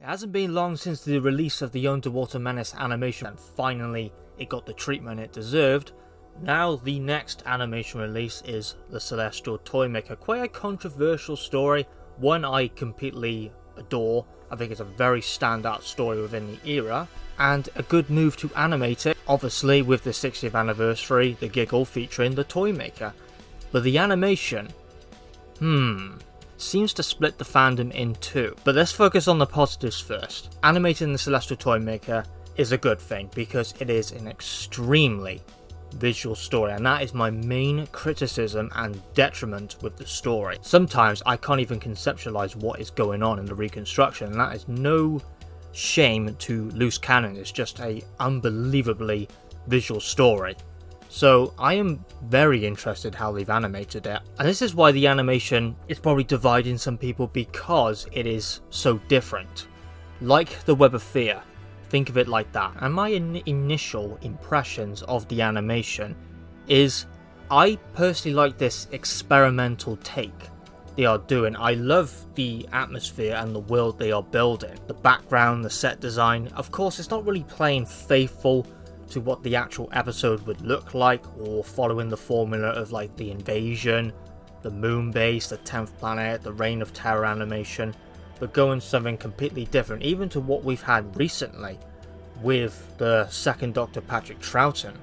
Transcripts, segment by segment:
It hasn't been long since the release of the Underwater Menace animation, and finally it got the treatment it deserved. Now the next animation release is The Celestial Toymaker. Quite a controversial story, one I completely adore. I think it's a very standout story within the era, and a good move to animate it, obviously with the 60th anniversary, the giggle featuring the Toymaker. But the animation, seems to split the fandom in two. But let's focus on the positives first. Animating the Celestial Toymaker is a good thing because it is an extremely visual story, and that is my main criticism and detriment with the story. Sometimes I can't even conceptualize what is going on in the reconstruction, and that is no shame to loose cannon. It's just a unbelievably visual story. So I am very interested how they've animated it, and this is why the animation is probably dividing some people, because it is so different. Like the Web of Fear, think of it like that. And my initial impressions of the animation is, I personally like this experimental take they are doing. I love the atmosphere and the world they are building. The background, the set design, of course it's not really playing faithful to what the actual episode would look like, or following the formula of like the invasion, the moon base, the 10th planet, the Reign of Terror animation, but going something completely different, even to what we've had recently with the second Dr. Patrick Troughton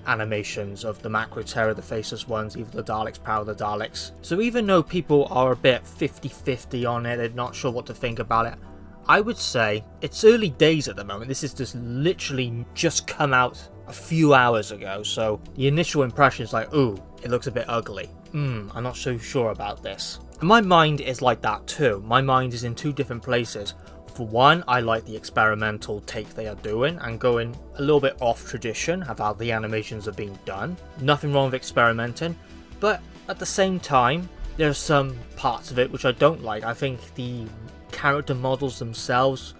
animations of the Macro Terror, the Faceless Ones, even the Daleks, Power of the Daleks. So even though people are a bit 50-50 on it, they're not sure what to think about it, I would say it's early days at the moment. This is just literally just come out a few hours ago, so the initial impression is like, ooh, it looks a bit ugly. I'm not so sure about this. And my mind is like that too. My mind is in two different places. For one, I like the experimental take they are doing and going a little bit off tradition of how the animations are being done. Nothing wrong with experimenting, but at the same time, there are some parts of it which I don't like. I think the character models themselves,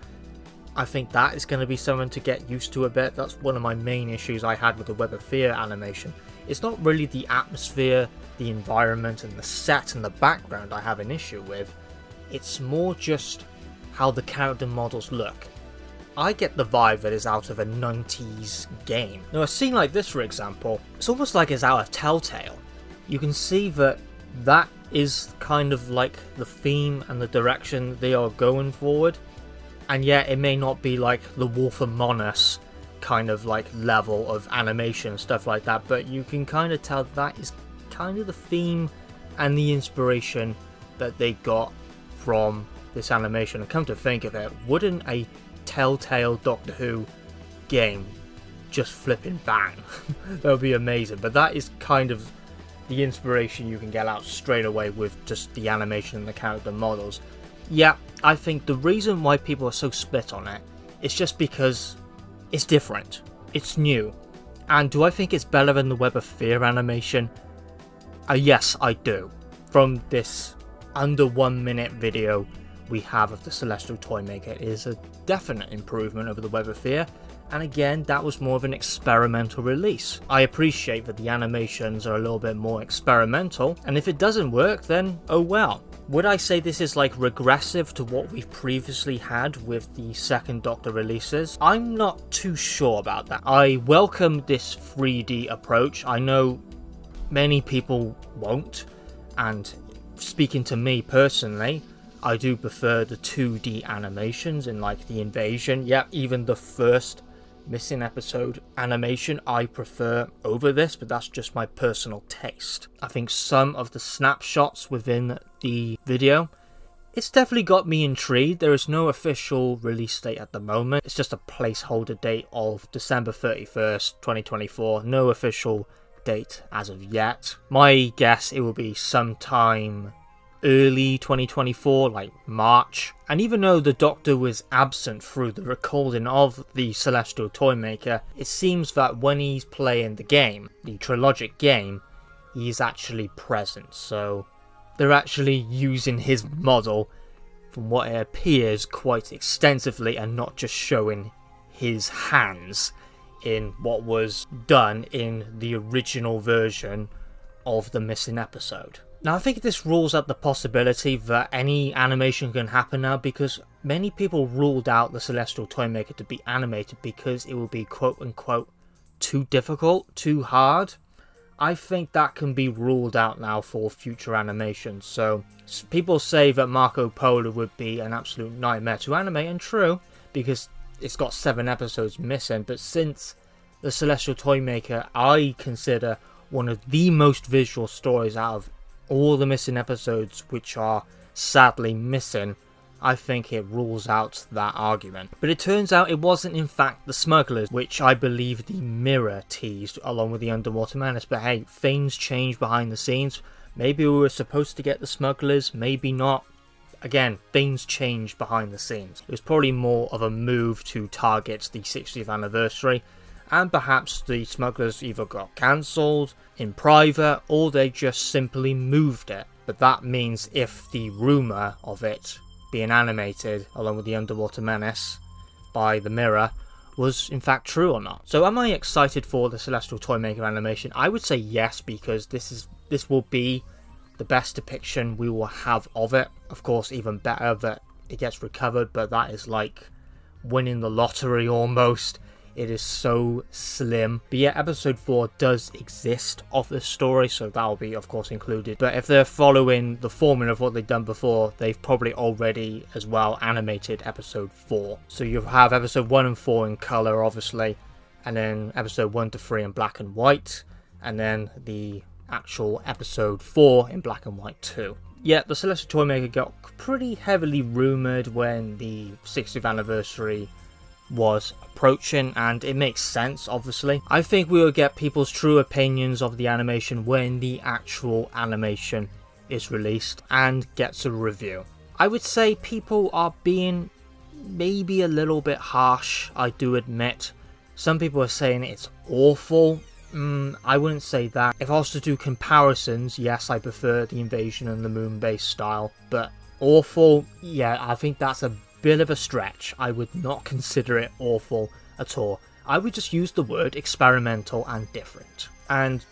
I think that is going to be something to get used to a bit. That's one of my main issues I had with the Web of Fear animation. It's not really the atmosphere, the environment and the set and the background I have an issue with. It's more just how the character models look. I get the vibe that is out of a 90s game. Now a scene like this, for example, it's almost like it's out of Telltale. You can see that that is kind of like the theme and the direction they are going forward, and yet it may not be like the Wolf Among Us kind of like level of animation and stuff like that, but you can kind of tell that is kind of the theme and the inspiration that they got from this animation. And come to think of it, wouldn't a Telltale Doctor Who game just flipping bang? That would be amazing. But that is kind of the inspiration you can get out straight away with just the animation and the character models. Yeah, I think the reason why people are so split on it is just because it's different, it's new. And do I think it's better than the Web of Fear animation? Yes, I do. From this under 1 minute video we have of the Celestial Toymaker, it is a definite improvement over the Web of Fear. And again, that was more of an experimental release. I appreciate that the animations are a little bit more experimental, and if it doesn't work, then oh well. Would I say this is like regressive to what we've previously had with the second Doctor releases? I'm not too sure about that. I welcome this 3D approach. I know many people won't, and speaking to me personally, I do prefer the 2D animations in like the Invasion. Yeah, even the first Missing Episode animation I prefer over this, but that's just my personal taste. I think some of the snapshots within the video, it's definitely got me intrigued. There is no official release date at the moment. It's just a placeholder date of December 31st, 2024. No official date as of yet. My guess it will be sometime early 2024, like March. And even though the Doctor was absent through the recording of the Celestial Toymaker, it seems that when he's playing the game, the trilogic game, he's actually present. So they're actually using his model, from what it appears, quite extensively, and not just showing his hands in what was done in the original version of the Missing Episode. Now I think this rules out the possibility that any animation can happen now, because many people ruled out the Celestial Toymaker to be animated because it would be quote unquote too difficult, too hard. I think that can be ruled out now for future animations. So people say that Marco Polo would be an absolute nightmare to animate, and true, because it's got 7 episodes missing. But since the Celestial Toymaker I consider one of the most visual stories out of all the missing episodes, which are sadly missing, I think it rules out that argument. But it turns out it wasn't in fact the smugglers, which I believe the Mirror teased along with the Underwater Menace. But hey, things change behind the scenes. Maybe we were supposed to get the smugglers, maybe not. Again, things change behind the scenes. It was probably more of a move to target the 60th anniversary, and perhaps the smugglers either got cancelled in private or they just simply moved it. But that means if the rumour of it being animated along with the Underwater Menace by the Mirror was in fact true or not. So am I excited for the Celestial Toymaker animation? I would say yes, because this will be the best depiction we will have of it. Of course, even better that it gets recovered, but that is like winning the lottery almost. It is so slim. But yeah, episode 4 does exist of this story, so that will be of course included. But if they're following the formula of what they've done before, they've probably already as well animated episode 4. So you have episode 1 and 4 in colour obviously, and then episode 1 to 3 in black and white, and then the actual episode 4 in black and white too. Yeah, the Celestial Toymaker got pretty heavily rumoured when the 60th anniversary was approaching, and it makes sense obviously. I think we will get people's true opinions of the animation when the actual animation is released and gets a review. I would say people are being maybe a little bit harsh, I do admit. Some people are saying it's awful. I wouldn't say that. If I was to do comparisons, yes, I prefer the Invasion and the Moon Base style, but awful, yeah, I think that's a bit of a stretch. I would not consider it awful at all. I would just use the word experimental and different, and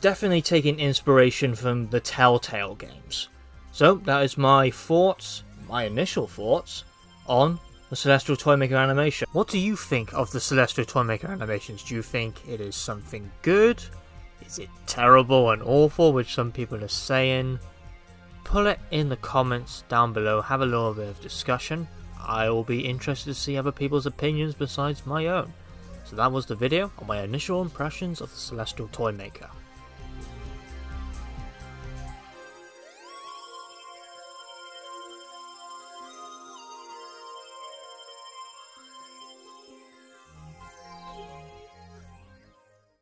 definitely taking inspiration from the Telltale games. So that is my thoughts, my initial thoughts on the Celestial Toymaker animation. What do you think of the Celestial Toymaker animations? Do you think it is something good? Is it terrible and awful, which some people are saying? Put it in the comments down below, have a little bit of discussion. I will be interested to see other people's opinions besides my own. So that was the video on my initial impressions of the Celestial Toymaker.